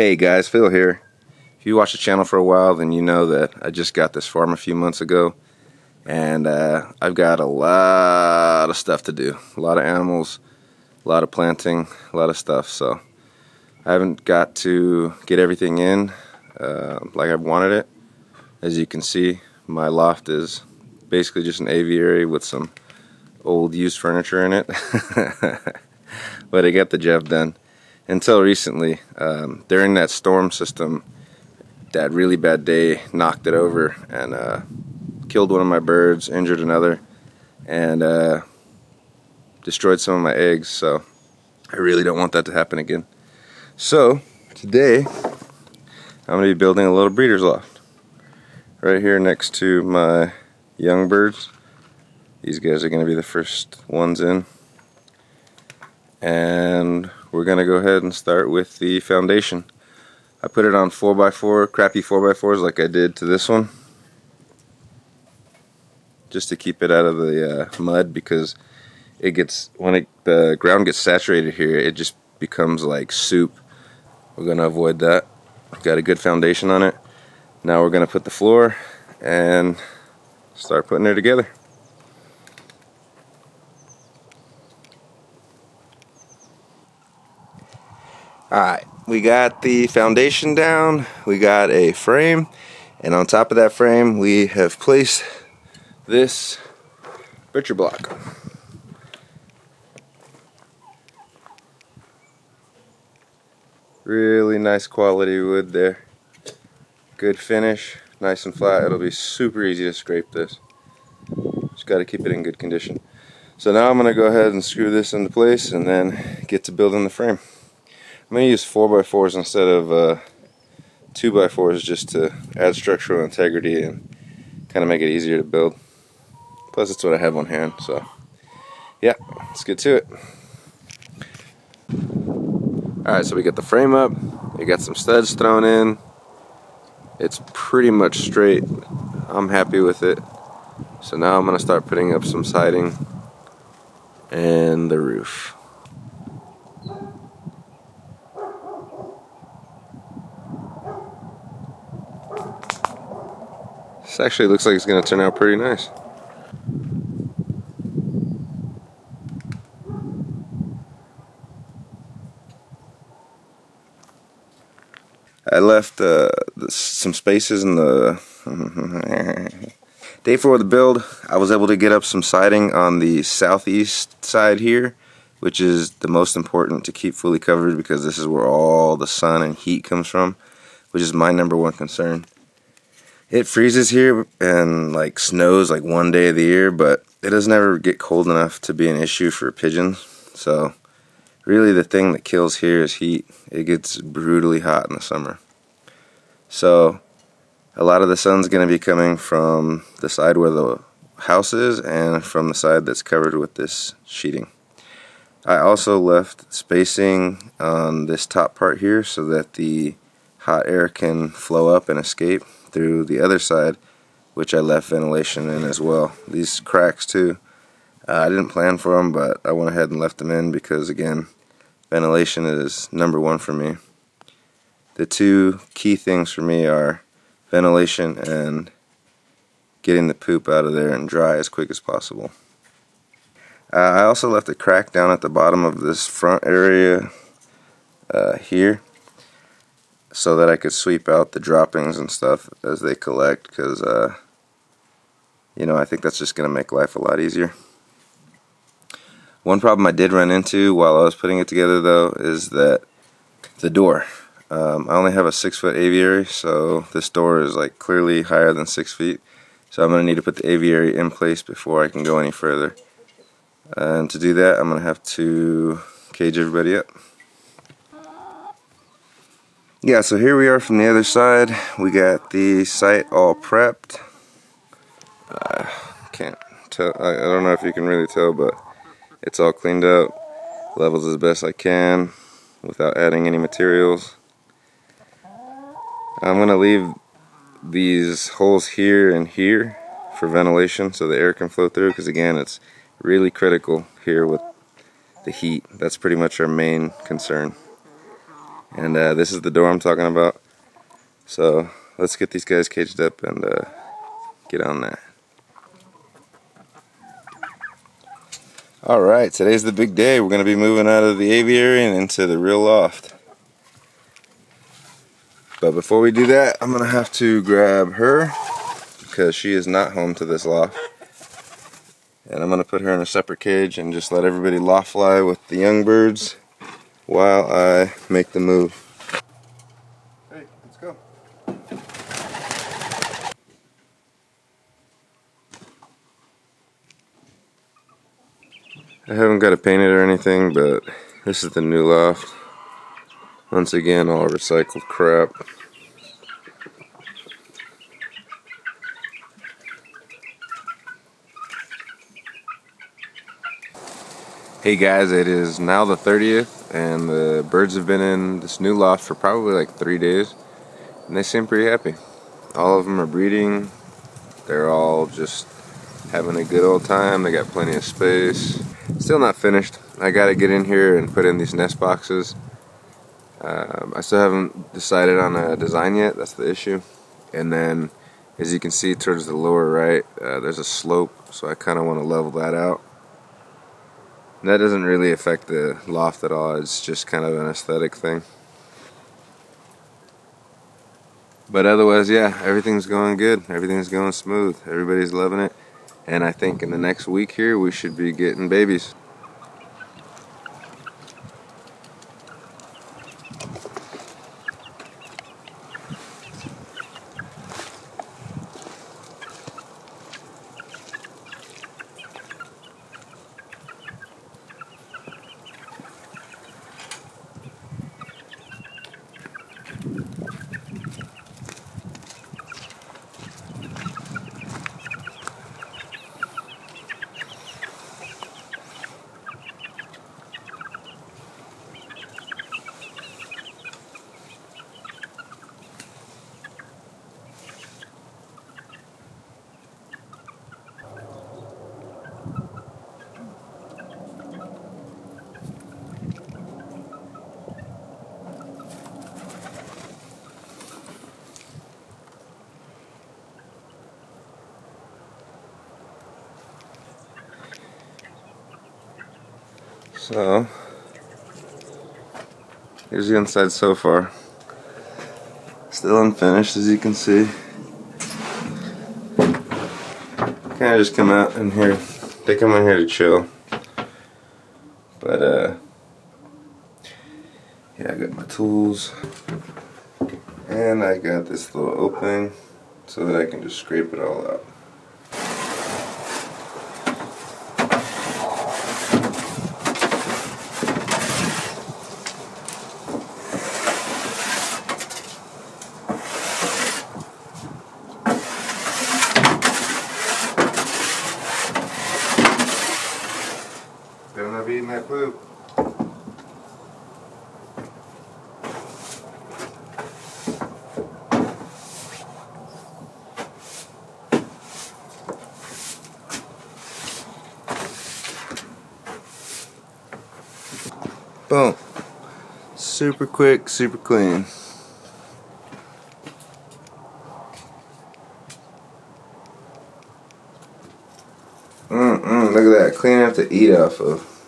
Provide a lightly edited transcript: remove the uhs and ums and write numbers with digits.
Hey guys, Phil here. If you watch the channel for a while, then you know that I just got this farm a few months ago, and I've got a lot of stuff to do. A lot of animals, a lot of planting, a lot of stuff, so I haven't got to get everything in like I wanted it. As you can see, my loft is basically just an aviary with some old used furniture in it. But I got the job done. Until recently, during that storm system, that really bad day knocked it over and killed one of my birds, injured another, and destroyed some of my eggs. So I really don't want that to happen again. So today I'm going to be building a little breeder's loft right here next to my young birds. These guys are going to be the first ones in, and we're going to go ahead and start with the foundation. I put it on 4x4, crappy 4x4s like I did to this one, just to keep it out of the mud, because it gets, when the ground gets saturated here, it just becomes like soup. We're going to avoid that. Got a good foundation on it. Now we're going to put the floor and start putting it together. Alright, we got the foundation down, we got a frame, and on top of that frame we have placed this butcher block. Really nice quality wood there. Good finish, nice and flat. It'll be super easy to scrape this. Just got to keep it in good condition. So now I'm going to go ahead and screw this into place and then get to building the frame. I'm going to use 4x4s instead of 2x4s just to add structural integrity and kind of make it easier to build. Plus it's what I have on hand, so yeah, let's get to it. Alright, so we got the frame up, we got some studs thrown in. It's pretty much straight. I'm happy with it. So now I'm going to start putting up some siding and the roof. This actually looks like it's going to turn out pretty nice. I left some spaces in the day before the build. I was able to get up some siding on the southeast side here, which is the most important to keep fully covered, because this is where all the sun and heat comes from, which is my #1 concern. It freezes here and like snows like one day of the year, but it doesn't ever get cold enough to be an issue for pigeons. So really the thing that kills here is heat. It gets brutally hot in the summer. So a lot of the sun's going to be coming from the side where the house is and from the side that's covered with this sheeting. I also left spacing on this top part here so that the hot air can flow up and escape through the other side, which I left ventilation in as well. These cracks too, I didn't plan for them, but I went ahead and left them in because, again, ventilation is #1 for me. The two key things for me are ventilation and getting the poop out of there and dry as quick as possible. I also left a crack down at the bottom of this front area here, so that I could sweep out the droppings and stuff as they collect, because you know, I think that's just going to make life a lot easier. One problem I did run into while I was putting it together though is that the door. I only have a 6-foot aviary, so this door is like clearly higher than 6 feet. So I'm going to need to put the aviary in place before I can go any further. And to do that, I'm going to have to cage everybody up. Yeah, so here we are from the other side. We got the site all prepped. Can't tell, I don't know if you can really tell, but it's all cleaned up, levels as best I can without adding any materials. I'm going to leave these holes here and here for ventilation so the air can flow through, because again, it's really critical here with the heat. That's pretty much our main concern. And this is the door I'm talking about. So let's get these guys caged up and get on that. Alright, today's the big day. We're going to be moving out of the aviary and into the real loft. But before we do that, I'm going to have to grab her because she is not home to this loft. And I'm going to put her in a separate cage and just let everybody loft fly with the young birds while I make the move. Hey, let's go. I haven't got it painted or anything, but this is the new loft. Once again, all recycled crap. Hey guys, it is now the 30th and the birds have been in this new loft for probably like 3 days and they seem pretty happy. All of them are breeding. They're all just having a good old time. They got plenty of space. Still not finished. I gotta get in here and put in these nest boxes. I still haven't decided on a design yet. That's the issue. And then as you can see towards the lower right, there's a slope, so I kind of want to level that out. And that doesn't really affect the loft at all. It's just kind of an aesthetic thing. But otherwise, yeah, everything's going good. Everything's going smooth. Everybody's loving it. And I think in the next week here, we should be getting babies. So, here's the inside so far. Still unfinished, as you can see. Kind of just come out in here. They come in here to chill. But, yeah, I got my tools. And I got this little opening so that I can just scrape it all out. Better not be eating that poop. Boom. Super quick, super clean. Look at that. Clean enough to eat off of.